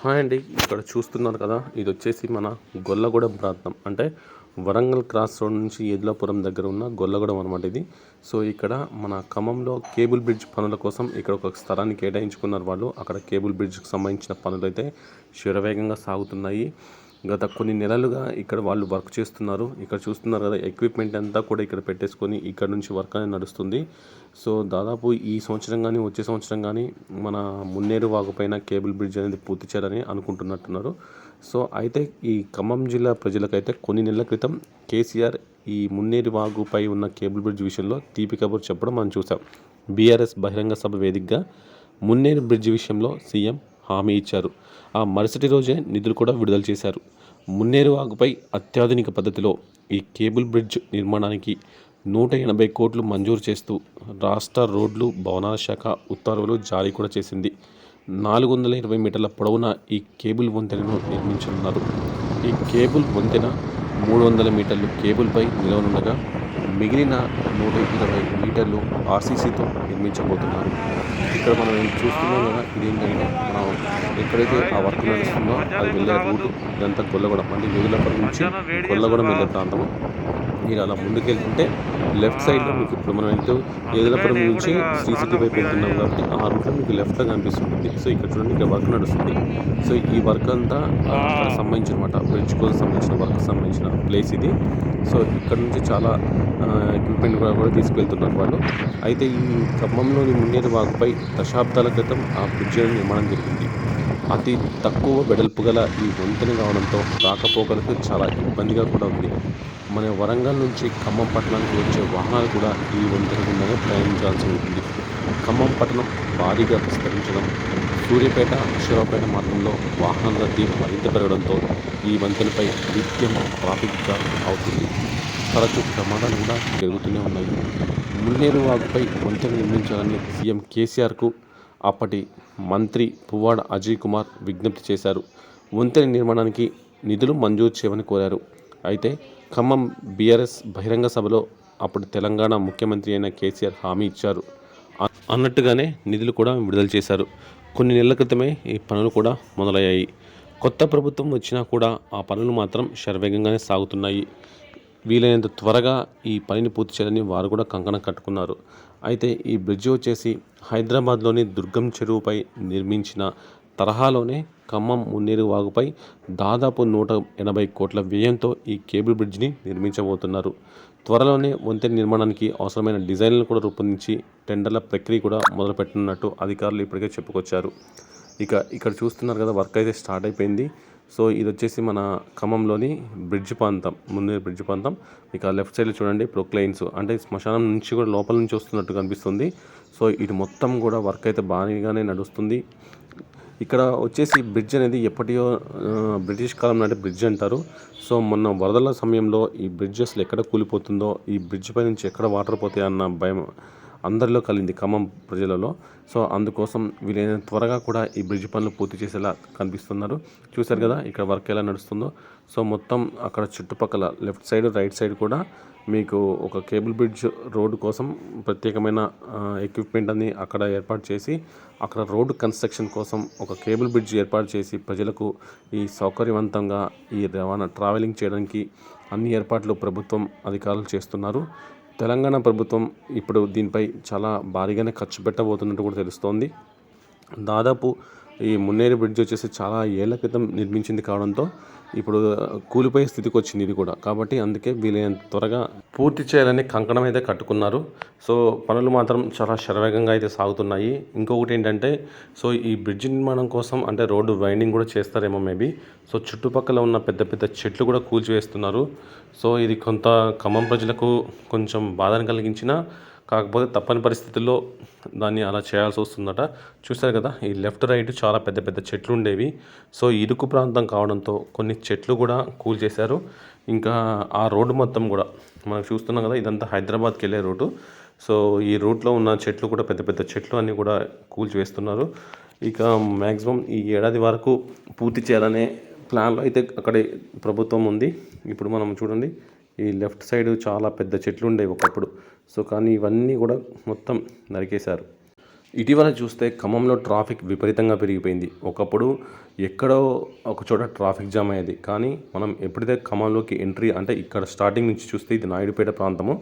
Hi అండి. ఇక్కడ చూస్తున్నారు కదా, ఇది వచ్చేసి మన గొల్లగూడెం ప్రాంతం. అంటే వరంగల్ క్రాస్ రోడ్ నుంచి ఎద్లాపురం దగ్గర ఉన్న గొల్లగూడెం అనమాట ఇది. సో ఇక్కడ మన ఖమ్మంలో కేబుల్ బ్రిడ్జ్ పనుల కోసం ఇక్కడ ఒక స్థలాన్ని కేటాయించుకున్నారు వాళ్ళు. అక్కడ కేబుల్ బ్రిడ్జ్కి సంబంధించిన పనులు అయితే శరవేగంగా సాగుతున్నాయి. గత కొన్ని నెలలుగా ఇక్కడ వాళ్ళు వర్క్ చేస్తున్నారు. ఇక్కడ చూస్తున్నారు కదా, ఎక్విప్మెంట్ అంతా కూడా ఇక్కడ పెట్టేసుకొని ఇక్కడ నుంచి వర్క్ అనేది నడుస్తుంది. సో దాదాపు ఈ సంవత్సరం కానీ వచ్చే సంవత్సరం కానీ మన మున్నేరు వాగుపైన కేబుల్ బ్రిడ్జ్ అనేది పూర్తి చేయాలని అనుకుంటున్నట్టున్నారు. సో అయితే ఈ ఖమ్మం జిల్లా ప్రజలకైతే కొన్ని నెలల క్రితం కేసీఆర్ ఈ మున్నేరు వాగుపై ఉన్న కేబుల్ బ్రిడ్జ్ విషయంలో తీపి కబురు చెప్పడం మనం చూసాం. బీఆర్ఎస్ బహిరంగ సభ వేదికగా మున్నేరు బ్రిడ్జ్ విషయంలో సీఎం హామీ ఇచ్చారు. ఆ మరుసటి రోజే నిధులు కూడా విడుదల చేశారు. మున్నేరు వాగుపై అత్యాధునిక పద్ధతిలో ఈ కేబుల్ బ్రిడ్జ్ నిర్మాణానికి 180 కోట్లు మంజూరు చేస్తూ రాష్ట్ర రోడ్లు భవనాల శాఖ ఉత్తర్వులు జారీ కూడా చేసింది. 420 మీటర్ల పొడవున ఈ కేబుల్ వంతెనను నిర్మించనున్నారు. ఈ కేబుల్ వంతెన 300 మీటర్లు కేబుల్పై నిలవనుండగా మిగిలిన 120 మీటర్లు ఆర్సీసీతో నిర్మించబోతున్నారు. ఇక్కడ మనం చూస్తున్నాం కదా, ఇదేంటంటే మనం ఎక్కడైతే ఆ వర్క్ నడుస్తుందో అది వెళ్ళే రూటు ఇదంతా గొల్లగూడెం, అంటే ఎదులపల్లి నుంచి గొల్లగూడెం వెళ్ళే ప్రాంతము. మీరు అలా ముందుకెళ్తుంటే లెఫ్ట్ సైడ్లో మీకు ఇప్పుడు మనం వెళ్తూ ఎదులపురం నుంచి శ్రీ సిటీ వైపు వెళ్తున్నాం కాబట్టి ఆ రూట్లో మీకు లెఫ్ట్లో కనిపిస్తుంది. సో ఇక్కడ చూడండి, ఇక్కడ వర్క్ నడుస్తుంది. సో ఈ వర్క్ అంతా సంబంధించిన అనమాట, బ్రిడ్జ్ కోసం సంబంధించిన వర్క్ సంబంధించిన ప్లేస్ ఇది. సో ఇక్కడ నుంచి చాలా ఎక్విప్మెంట్ కూడా తీసుకెళ్తున్నారు వాళ్ళు. అయితే ఈ ఖమ్మంలోని మున్నేరు వాగుపై దశాబ్దాల క్రితం ఆ బ్రిడ్జ్ నిర్మాణం జరిగింది. అతి తక్కువ వెడల్పు గల ఈ వంతెన కావడంతో రాకపోకలకు చాలా ఇబ్బందిగా కూడా ఉంది. మన వరంగల్ నుంచి ఖమ్మం పట్టణానికి వచ్చే వాహనాలు కూడా ఈ వంతెన గుండానే ప్రయాణించాల్సి ఉంటుంది. ఖమ్మం పట్టణం భారీగా విస్తరించడం, సూర్యాపేట శివపేట మార్గంలో వాహనాల రద్దీ మరింత పెరగడంతో ఈ వంతెనపై నిత్యం ట్రాఫిక్ జామ్ అవుతుంది. తరచూ ప్రమాదాలు కూడా జరుగుతూనే ఉన్నాయి. మున్నేరు వాగుపై వంతెన నిర్మించాలని సీఎం కేసీఆర్కు అప్పటి మంత్రి పువ్వాడ అజయ్ కుమార్ విజ్ఞప్తి చేశారు. వంతెన నిర్మాణానికి నిధులు మంజూరు చేయమని కోరారు. అయితే ఖమ్మం బీఆర్ఎస్ బహిరంగ సభలో అప్పుడు తెలంగాణ ముఖ్యమంత్రి అయిన కేసీఆర్ హామీ ఇచ్చారు. అన్నట్టుగానే నిధులు కూడా విడుదల చేశారు. కొన్ని నెలల క్రితమే ఈ పనులు కూడా మొదలయ్యాయి. కొత్త ప్రభుత్వం వచ్చినా కూడా ఆ పనులు మాత్రం శరవేగంగానే సాగుతున్నాయి. వీలైనంత త్వరగా ఈ పనిని పూర్తి చేయాలని వారు కూడా కంకణం కట్టుకున్నారు. అయితే ఈ బ్రిడ్జి వచ్చేసి హైదరాబాద్లోని దుర్గం చెరువుపై నిర్మించిన తరహాలోనే ఖమ్మం మున్నేరు వాగుపై దాదాపు 180 కోట్ల వ్యయంతో ఈ కేబుల్ బ్రిడ్జిని నిర్మించబోతున్నారు. త్వరలోనే వంతెన నిర్మాణానికి అవసరమైన డిజైన్లను కూడా రూపొందించి టెండర్ల ప్రక్రియ కూడా మొదలుపెట్టనున్నట్టు అధికారులు ఇప్పటికే చెప్పుకొచ్చారు. ఇక్కడ చూస్తున్నారు కదా, వర్క్ అయితే స్టార్ట్ అయిపోయింది. సో ఇది వచ్చేసి మన ఖమ్మంలోని బ్రిడ్జ్ ప్రాంతం, మున్నేరు బ్రిడ్జ్ ప్రాంతం. ఇక లెఫ్ట్ సైడ్లో చూడండి ప్రొక్లైన్స్, అంటే శ్మశానం నుంచి కూడా లోపల నుంచి వస్తున్నట్టు కనిపిస్తుంది. సో ఇది మొత్తం కూడా వర్క్ అయితే బాగానే నడుస్తుంది. ఇక్కడ వచ్చేసి బ్రిడ్జ్ అనేది ఎప్పటియో బ్రిటిష్ కాలం నాటి బ్రిడ్జ్ అంటారు. సో మొన్న వరదల సమయంలో ఈ బ్రిడ్జ్ అసలు ఎక్కడ కూలిపోతుందో, ఈ బ్రిడ్జ్ పై నుంచి ఎక్కడ వాటర్ పోతాయి అన్న భయం అందరిలో కలిగింది ఖమ్మం ప్రజలలో. సో అందుకోసం వీలైన త్వరగా కూడా ఈ బ్రిడ్జ్ పనులు పూర్తి చేసేలా కనిపిస్తున్నారు. చూశారు కదా ఇక్కడ వర్క్ ఎలా నడుస్తుందో. సో మొత్తం అక్కడ చుట్టుపక్కల లెఫ్ట్ సైడ్ రైట్ సైడ్ కూడా మీకు ఒక కేబుల్ బ్రిడ్జ్ రోడ్డు కోసం ప్రత్యేకమైన ఎక్విప్మెంట్ అని అక్కడ ఏర్పాటు చేసి, అక్కడ రోడ్డు కన్స్ట్రక్షన్ కోసం ఒక కేబుల్ బ్రిడ్జ్ ఏర్పాటు చేసి ప్రజలకు ఈ సౌకర్యవంతంగా ఈ రవాణా ట్రావెలింగ్ చేయడానికి అన్ని ఏర్పాట్లు ప్రభుత్వం అధికారులు చేస్తున్నారు. తెలంగాణ ప్రభుత్వం ఇప్పుడు దీనిపై చాలా భారీగానే ఖర్చు పెట్టబోతున్నట్టు కూడా తెలుస్తోంది. దాదాపు ఈ మున్నేరు బ్రిడ్జ్ వచ్చేసి చాలా ఏళ్ల క్రితం నిర్మించింది కావడంతో ఇప్పుడు కూలిపోయే స్థితికి వచ్చింది ఇది కూడా. కాబట్టి అందుకే వీలైనంత త్వరగా పూర్తి చేయాలని కంకణం అయితే కట్టుకున్నారు. సో పనులు మాత్రం చాలా శరవేగంగా అయితే సాగుతున్నాయి. ఇంకొకటి ఏంటంటే, సో ఈ బ్రిడ్జ్ నిర్మాణం కోసం అంటే రోడ్డు వైండింగ్ కూడా చేస్తారేమో మేబీ. సో చుట్టుపక్కల ఉన్న పెద్ద పెద్ద చెట్లు కూడా కూల్చివేస్తున్నారు. సో ఇది కొంత ఖమ్మం ప్రజలకు కొంచెం బాధను కలిగించిన, కాకపోతే తప్పని పరిస్థితుల్లో దాన్ని అలా చేయాల్సి వస్తుందట. చూశారు కదా, ఈ లెఫ్ట్ రైట్ చాలా పెద్ద పెద్ద చెట్లు ఉండేవి. సో ఇరుకు ప్రాంతం కావడంతో కొన్ని చెట్లు కూడా కూల్చేశారు. ఇంకా ఆ రోడ్డు మొత్తం కూడా మనం చూస్తున్నాం కదా, ఇదంతా హైదరాబాద్కి వెళ్ళే రూటు. సో ఈ రూట్లో ఉన్న చెట్లు కూడా పెద్ద పెద్ద చెట్లు అన్నీ కూడా కూల్చివేస్తున్నారు. ఇక మ్యాక్సిమం ఈ ఏడాది వరకు పూర్తి చేయాలనే ప్లాన్లో అయితే అక్కడే ప్రభుత్వం ఉంది. ఇప్పుడు మనం చూడండి, ఈ లెఫ్ట్ సైడ్ చాలా పెద్ద చెట్లు ఉండేవి ఒకప్పుడు. సో కానీ ఇవన్నీ కూడా మొత్తం నరికేశారు. ఇటీవల చూస్తే ఖమ్మంలో ట్రాఫిక్ విపరీతంగా పెరిగిపోయింది. ఒకప్పుడు ఎక్కడో ఒక చోట ట్రాఫిక్ జామ్ అయ్యేది. కానీ మనం ఎప్పుడైతే ఖమ్మంలోకి ఎంట్రీ అంటే ఇక్కడ స్టార్టింగ్ నుంచి చూస్తే ఇది నాయుడుపేట ప్రాంతము.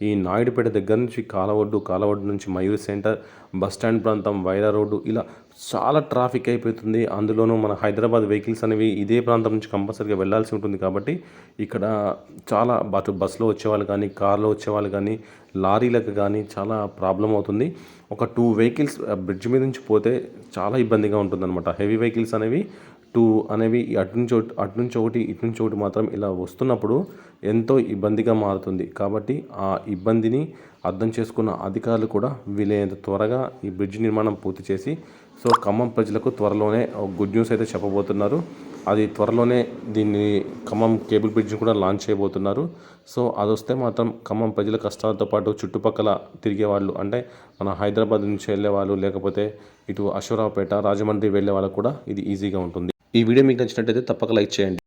ఈ నాయుడుపేట దగ్గర నుంచి కాలవడ్డు నుంచి మయూర్ సెంటర్, బస్ స్టాండ్ ప్రాంతం, వైరా రోడ్డు ఇలా చాలా ట్రాఫిక్ అయిపోతుంది. అందులోనూ మన హైదరాబాద్ వెహికల్స్ అనేవి ఇదే ప్రాంతం నుంచి కంపల్సరీగా వెళ్ళాల్సి ఉంటుంది. కాబట్టి ఇక్కడ చాలా బస్సులో వచ్చేవాళ్ళు కానీ, కార్లో వచ్చేవాళ్ళు కానీ, లారీలకు కానీ చాలా ప్రాబ్లం అవుతుంది. ఒక 2 వెహికల్స్ బ్రిడ్జ్ మీద నుంచి పోతే చాలా ఇబ్బందిగా ఉంటుందన్నమాట. హెవీ వెహికల్స్ అనేవి 2 అనేవి అటు నుంచి ఒకటి ఇటు నుంచి ఒకటి మాత్రం ఇలా వస్తున్నప్పుడు ఎంతో ఇబ్బందిగా మారుతుంది. కాబట్టి ఆ ఇబ్బందిని అర్థం చేసుకున్న అధికారులు కూడా వీలైనంత త్వరగా ఈ బ్రిడ్జ్ నిర్మాణం పూర్తి చేసి సో ఖమ్మం ప్రజలకు త్వరలోనే గుడ్ న్యూస్ అయితే చెప్పబోతున్నారు. అది త్వరలోనే దీన్ని ఖమ్మం కేబుల్ బ్రిడ్జ్ని కూడా లాంచ్ చేయబోతున్నారు. సో అది వస్తే మాత్రం ఖమ్మం ప్రజల కష్టాలతో పాటు చుట్టుపక్కల తిరిగే వాళ్ళు అంటే మన హైదరాబాద్ నుంచి వెళ్ళే వాళ్ళు, లేకపోతే ఇటు అశ్వరావుపేట, రాజమండ్రి వెళ్ళే వాళ్ళకు కూడా ఇది ఈజీగా ఉంటుంది. ఈ వీడియో మీకు నచ్చినట్టయితే తప్పక లైక్ చేయండి.